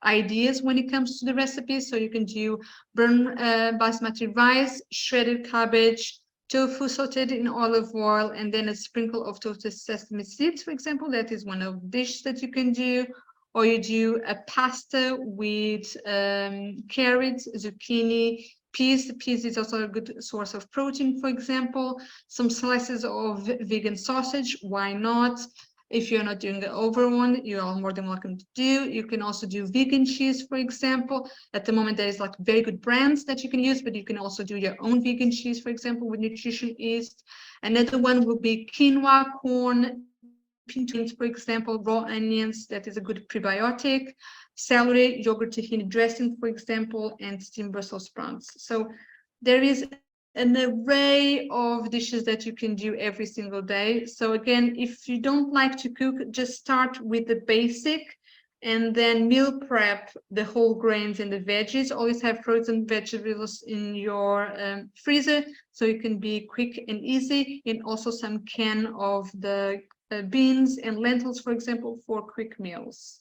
ideas when it comes to the recipes. So you can do burnt basmati rice, shredded cabbage, tofu sauteed in olive oil, and then a sprinkle of toasted sesame seeds, for example. That is one of the dishes that you can do. Or you do a pasta with carrots, zucchini, peas. The peas is also a good source of protein, for example. Some slices of vegan sausage, why not? If you're not doing the over one, you are more than welcome to do. You can also do vegan cheese, for example. At the moment, there is like very good brands that you can use, but you can also do your own vegan cheese, for example, with nutritionist. Another one will be quinoa, corn, pinto, for example, raw onions, that is a good prebiotic, celery, yogurt tahini dressing, for example, and steamed Brussels sprouts. So there is an array of dishes that you can do every single day. So again, if you don't like to cook, just start with the basic and then meal prep the whole grains and the veggies. Always have frozen vegetables in your freezer, so it can be quick and easy, and also some can of the beans and lentils, for example, for quick meals.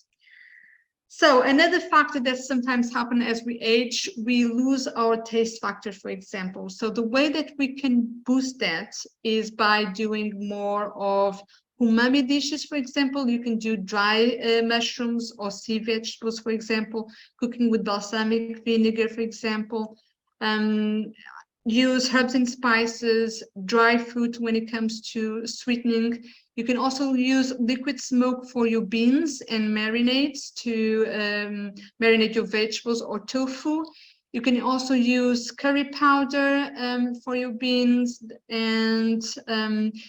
So another factor that sometimes happens as we age, we lose our taste factor, for example. So the way that we can boost that is by doing more of umami dishes, for example. You can do dry mushrooms or sea vegetables, for example, cooking with balsamic vinegar, for example. Use herbs and spices, dry fruit when it comes to sweetening. You can also use liquid smoke for your beans and marinades to marinate your vegetables or tofu. You can also use curry powder for your beans, and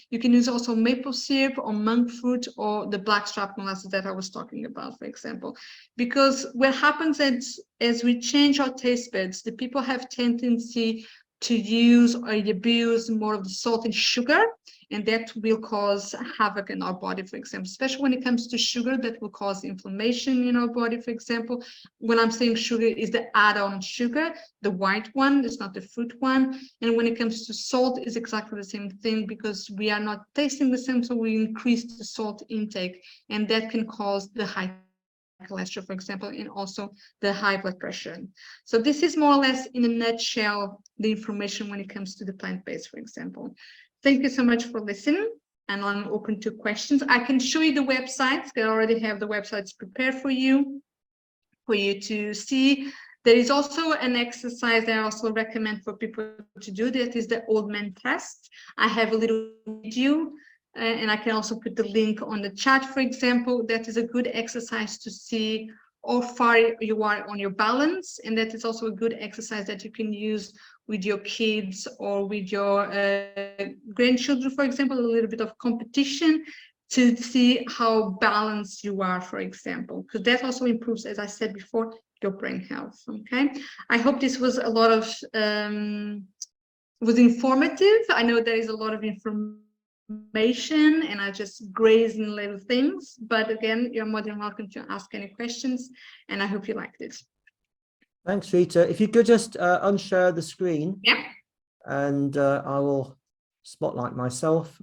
you can use also maple syrup or monk fruit or the blackstrap molasses that I was talking about, for example. Because what happens is, as we change our taste buds, the people have tendency to use or abuse more of the salt and sugar, and that will cause havoc in our body, for example, especially when it comes to sugar, that will cause inflammation in our body, for example. When I'm saying sugar, is the add-on sugar, the white one, it's not the fruit one. And when it comes to salt, it's exactly the same thing, because we are not tasting the same, so we increase the salt intake, and that can cause the high cholesterol, for example, and also the high blood pressure. So this is more or less, in a nutshell, the information when it comes to the plant-based, for example. Thank you so much for listening, and I'm open to questions. I can show you the websites. I already have the websites prepared for you to see. There is also an exercise that I also recommend for people to do. That is the old man test. I have a little video, and I can also put the link on the chat, for example. That is a good exercise to see how far you are on your balance, and that is also a good exercise that you can use with your kids or with your grandchildren, for example, a little bit of competition to see how balanced you are, for example, because that also improves, as I said before, your brain health. Okay, I hope this was a lot of was informative. I know there is a lot of information and I just graze in little things, but again, you're more than welcome to ask any questions, and I hope you liked it. Thanks, Rita. If you could just unshare the screen. Yeah. And I will spotlight myself.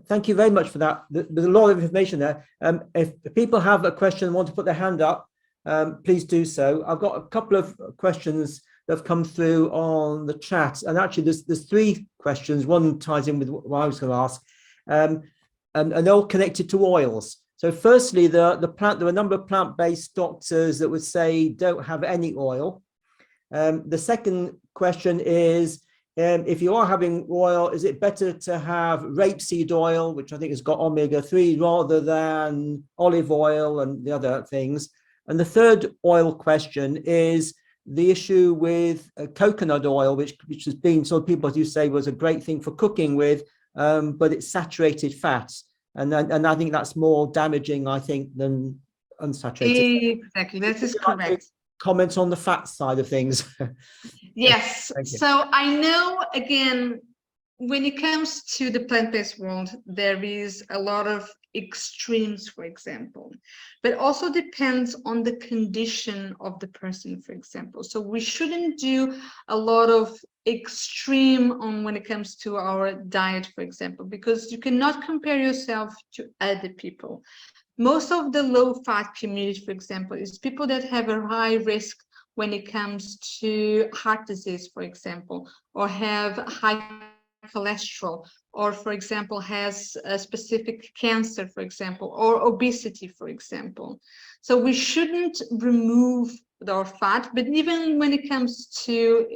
Thank you very much for that. There's a lot of information there. If people have a question and want to put their hand up, please do so. I've got a couple of questions that have come through on the chat, and actually there's three questions. One ties in with what I was going to ask, and they're all connected to oils. So firstly, there are a number of plant-based doctors that would say don't have any oil. The second question is, if you are having oil, is it better to have rapeseed oil, which I think has got omega-3, rather than olive oil and the other things? And the third oil question is the issue with coconut oil, which has been, so people, as you say, was a great thing for cooking with, but it's saturated fats. And I think that's more damaging, I think, than unsaturated. Exactly, that is correct. Comments on the fat side of things. Yes, so I know, again, when it comes to the plant-based world, there is a lot of extremes, for example, but also depends on the condition of the person, for example. So we shouldn't do a lot of extreme on when it comes to our diet, for example, because you cannot compare yourself to other people. Most of the low-fat community, for example, is people that have a high risk when it comes to heart disease, for example, or have high cholesterol, or, for example, has a specific cancer, for example, or obesity, for example. So we shouldn't remove our fat, but even when it comes to,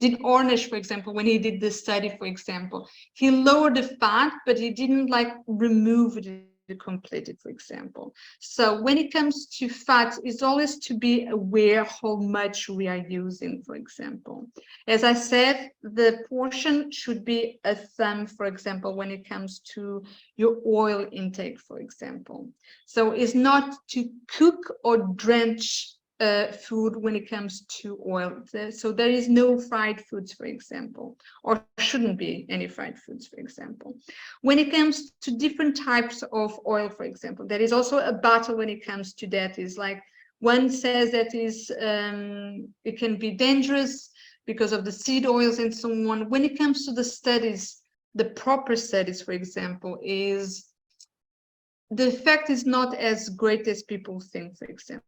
did Ornish, for example, when he did this study, for example, he lowered the fat, but he didn't like remove it completed, for example. So when it comes to fats, it's always to be aware how much we are using, for example. As I said, the portion should be a thumb, for example, when it comes to your oil intake, for example. So it's not to cook or drench food when it comes to oil. So there is no fried foods, for example, or shouldn't be any fried foods, for example. When it comes to different types of oil, for example, there is also a battle when it comes to that. Is like one says that is it can be dangerous because of the seed oils and so on. When it comes to the studies, the proper studies, for example, is the effect is not as great as people think, for example.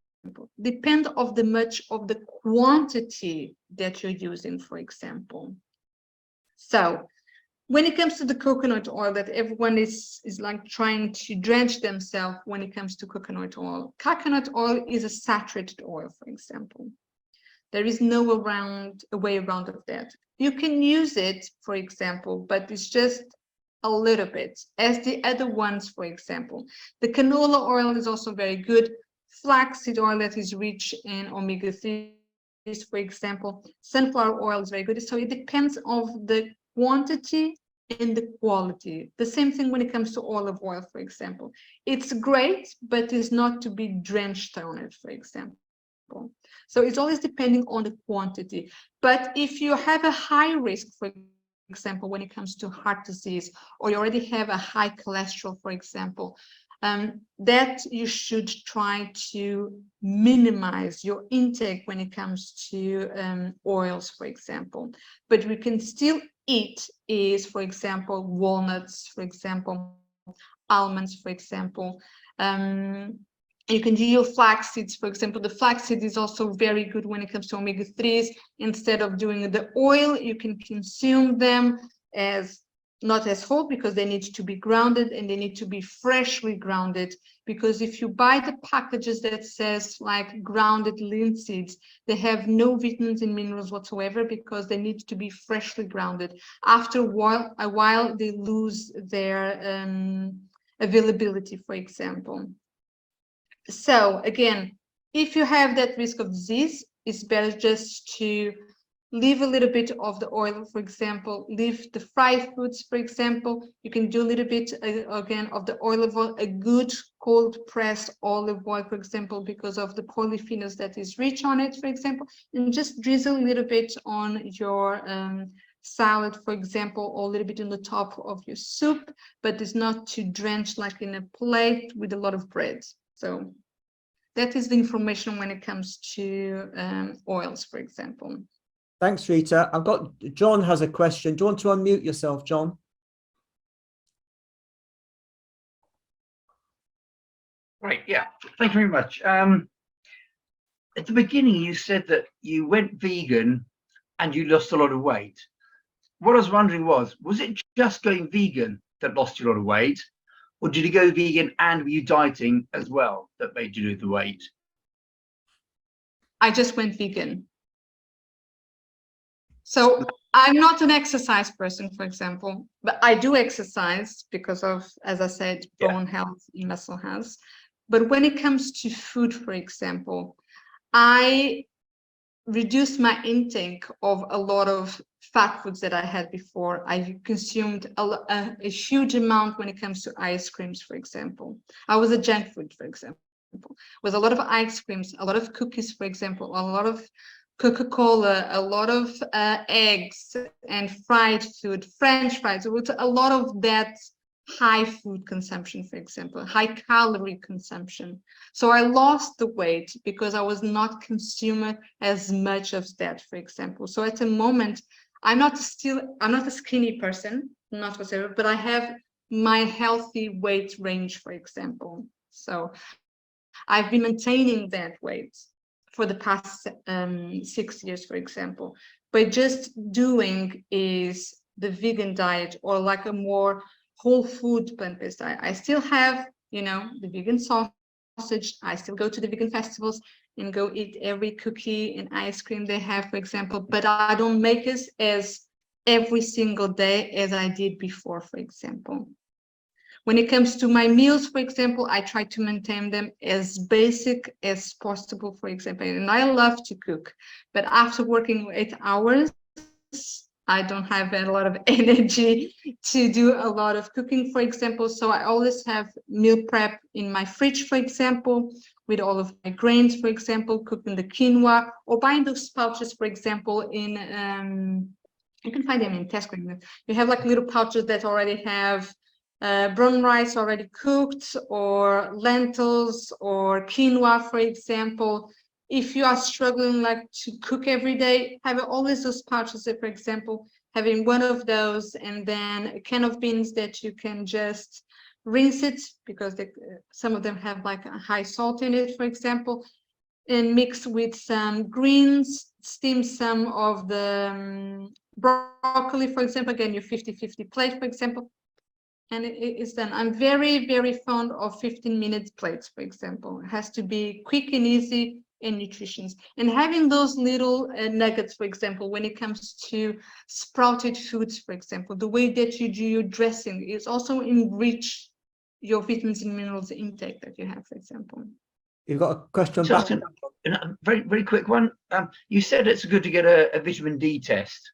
Depend of the much of the quantity that you're using, for example. So when it comes to the coconut oil, that everyone is like trying to drench themselves when it comes to coconut oil is a saturated oil, for example. There is no way around of that. You can use it, for example, but it's just a little bit, as the other ones, for example. The canola oil is also very good. flaxseed oil that is rich in omega-3, for example. Sunflower oil is very good. So it depends on the quantity and the quality. The same thing when it comes to olive oil, for example. It's great, but it's not to be drenched on it, for example. So it's always depending on the quantity. But if you have a high risk, for example, when it comes to heart disease, or you already have a high cholesterol, for example, that you should try to minimize your intake when it comes to oils, for example. But we can still eat is, for example, walnuts, for example, almonds, for example. You can do your flax seeds, for example. The flax seed is also very good when it comes to omega-3s. Instead of doing the oil, you can consume them as not as whole, because they need to be grounded, and they need to be freshly grounded. Because if you buy the packages that says like grounded linseeds, they have no vitamins and minerals whatsoever, because they need to be freshly grounded. After a while they lose their availability, for example. So again, if you have that risk of disease, it's better just to leave a little bit of the oil, for example, leave the fried foods, for example. You can do a little bit, again, of the olive oil, a good cold pressed olive oil, for example, because of the polyphenols that is rich on it, for example, and just drizzle a little bit on your salad, for example, or a little bit on the top of your soup, but it's not too drenched like in a plate with a lot of bread. So that is the information when it comes to oils, for example. Thanks, Rita. I've got John has a question. Do you want to unmute yourself, John? Right, yeah, thank you very much. At the beginning, you said that you went vegan and you lost a lot of weight. What I was wondering was it just going vegan that lost you a lot of weight? Or did you go vegan and were you dieting as well that made you lose the weight? I just went vegan. So I'm not an exercise person, for example, but I do exercise because of, as I said, bone health and muscle health. But when it comes to food, for example, I reduced my intake of a lot of fat foods that I had before. I consumed a huge amount when it comes to ice creams, for example. I was a junk food, for example, with a lot of ice creams, a lot of cookies, for example, a lot of Coca-Cola, a lot of eggs and fried food, French fries, with a lot of that high food consumption, for example, high calorie consumption. So I lost the weight because I was not consuming as much of that, for example. So at the moment, I'm not a skinny person, not whatever, but I have my healthy weight range, for example. So I've been maintaining that weight for the past 6 years, for example, by just doing is the vegan diet or like a more whole food plant-based diet. I still have, you know, the vegan sausage. I still go to the vegan festivals and go eat every cookie and ice cream they have, for example, but I don't make it as every single day as I did before, for example. When it comes to my meals, for example, I try to maintain them as basic as possible, for example, and I love to cook, but after working 8 hours, I don't have a lot of energy to do a lot of cooking, for example. So I always have meal prep in my fridge, for example, with all of my grains, for example, cooking the quinoa or buying those pouches, for example, in, you can find them in Tesco. You have like little pouches that already have brown rice already cooked, or lentils or quinoa, for example. If you are struggling like to cook every day, have always those pouches, for example, having one of those, and then a can of beans that you can just rinse it, because some of them have like a high salt in it, for example, and mix with some greens, steam some of the broccoli, for example, again, your 50-50 plate, for example, and it is done. I'm very, very fond of 15-minute plates, for example. It has to be quick and easy and nutritious. And having those little nuggets, for example, when it comes to sprouted foods, for example, the way that you do your dressing is also enrich your vitamins and minerals intake that you have, for example. You've got a question Just back? a very, very quick one. You said it's good to get a vitamin D test.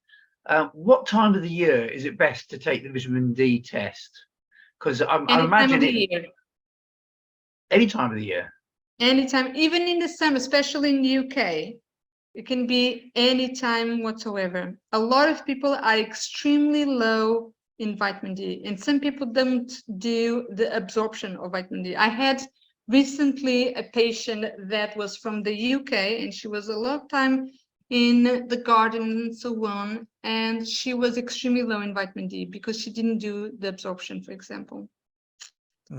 What time of the year is it best to take the vitamin D test? Because I imagine any time of the year. Anytime, even in the summer, especially in the UK, it can be any time whatsoever. A lot of people are extremely low in vitamin D, and some people don't do the absorption of vitamin D. I had recently a patient that was from the UK, and she was a long time in the garden and so on, and she was extremely low in vitamin D because she didn't do the absorption, for example.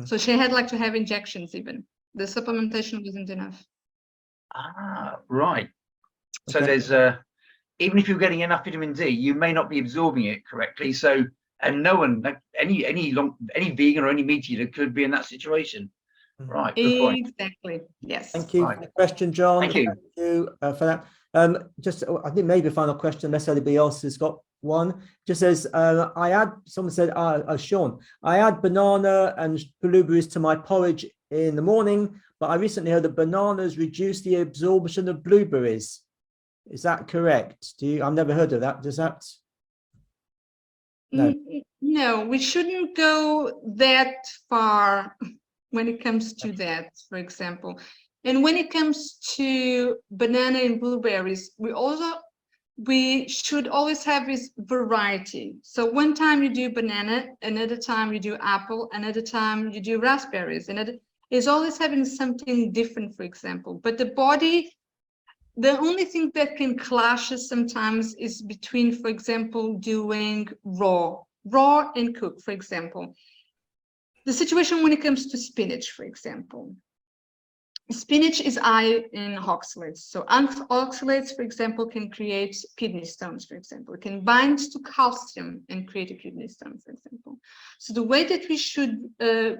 So she had like to have injections even. The supplementation wasn't enough. Ah, right. So Okay. there's even if you're getting enough vitamin D, you may not be absorbing it correctly. So, and no one, any vegan or any meat eater could be in that situation. Right. Good point. Exactly. Yes. Thank you Right. for the question, John. Thank you. Thank you for that. Just, I think maybe a final question, unless anybody else has got one. Just says, someone said, Sean, I add banana and blueberries to my porridge in the morning, but I recently heard that bananas reduce the absorption of blueberries. Is that correct? I've never heard of that. Does that? No. No, we shouldn't go that far when it comes to that, for example. And when it comes to banana and blueberries, we should always have this variety. So one time you do banana, another time you do apple, another time you do raspberries, and it's always having something different, for example. But the body, the only thing that can clash sometimes is between, for example, doing raw and cook, for example. The situation when it comes to spinach, for example. Spinach is high in oxalates. So oxalates, for example, can create kidney stones, for example. It can bind to calcium and create a kidney stone, for example. So the way that we should, to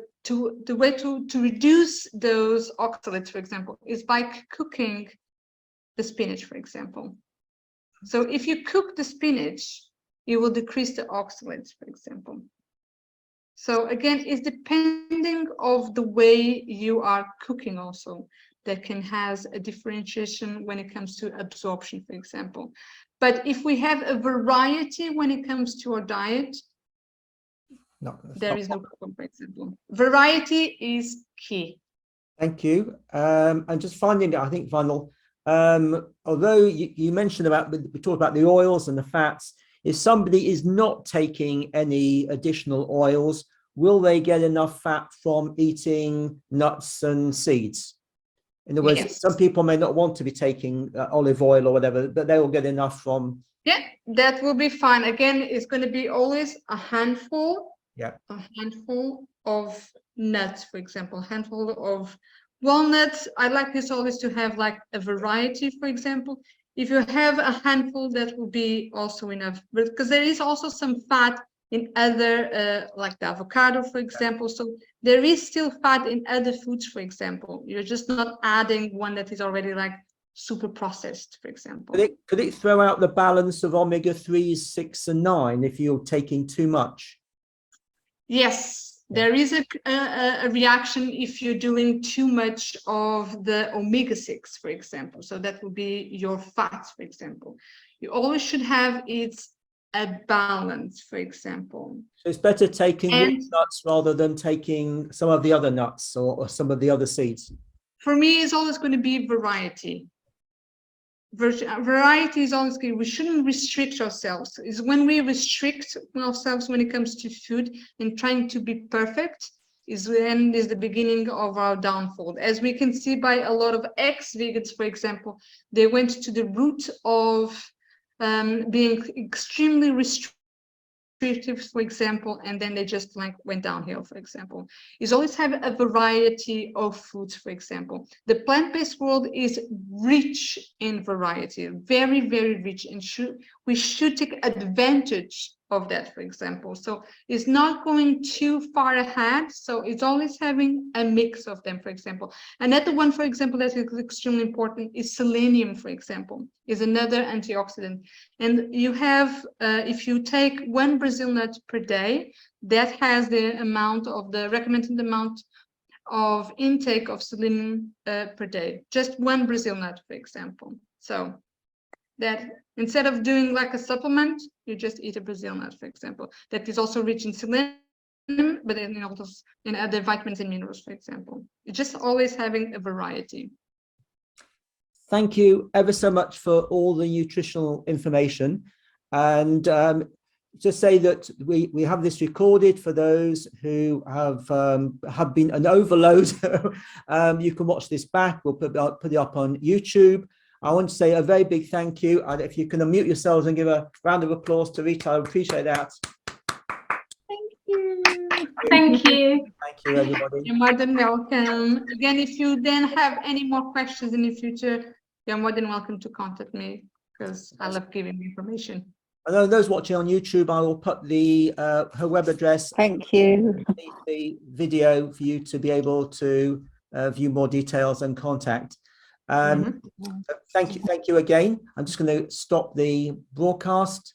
reduce those oxalates, for example, is by cooking the spinach, for example. So if you cook the spinach, you will decrease the oxalates, for example. So again, it's depending of the way you are cooking also that can has a differentiation when it comes to absorption, for example. But if we have a variety when it comes to our diet, there is no problem, for example. Variety is key. Thank you. And just finding, I think, final, although you mentioned we talked about the oils and the fats, if somebody is not taking any additional oils, will they get enough fat from eating nuts and seeds? In other words, Yes. Some people may not want to be taking olive oil or whatever, but they will get enough from. Yeah, that will be fine. Again, it's going to be always a handful. Yeah. A handful of nuts, for example, a handful of walnuts. I like this always to have like a variety, for example. If you have a handful, that will be also enough, because there is also some fat in other, like the avocado, for example. So there is still fat in other foods, for example. You're just not adding one that is already like super processed, for example. Could it throw out the balance of omega-3s, 6 and 9 if you're taking too much? Yes. There is a reaction if you're doing too much of the omega-6, for example. So that would be your fats, for example. You always should have a balance, for example. So it's better taking nuts rather than taking some of the other nuts or some of the other seeds. For me, it's always going to be variety. Variety is always good. We shouldn't restrict ourselves. Is when we restrict ourselves when it comes to food and trying to be perfect is the beginning of our downfall. As we can see by a lot of ex-vegans, for example, they went to the root of being extremely restrictive, for example, and then they just like went downhill, for example. Is always have a variety of foods, for example. The plant-based world is rich in variety, very, very rich, and we should take advantage of that, for example. So it's not going too far ahead. So it's always having a mix of them, for example. Another one, for example, that is extremely important is selenium, for example, is another antioxidant. And you have, if you take 1 Brazil nut per day, that has the amount of the recommended amount of intake of selenium per day, just one Brazil nut, for example. So that instead of doing like a supplement, you just eat a Brazil nut, for example, that is also rich in selenium, but then also in other vitamins and minerals, for example. It's just always having a variety. Thank you ever so much for all the nutritional information. And just say that we have this recorded for those who have been an overload. You can watch this back. We'll put it up on YouTube. I want to say a very big thank you. And if you can unmute yourselves and give a round of applause to Rita, I appreciate that. Thank you. Thank you. Thank you, everybody. You're more than welcome. Again, if you then have any more questions in the future, you're more than welcome to contact me, because I love giving information. And those watching on YouTube, I will put the her web address. Thank you. The video for you to be able to view more details and contact. Thank you again. I'm just going to stop the broadcast.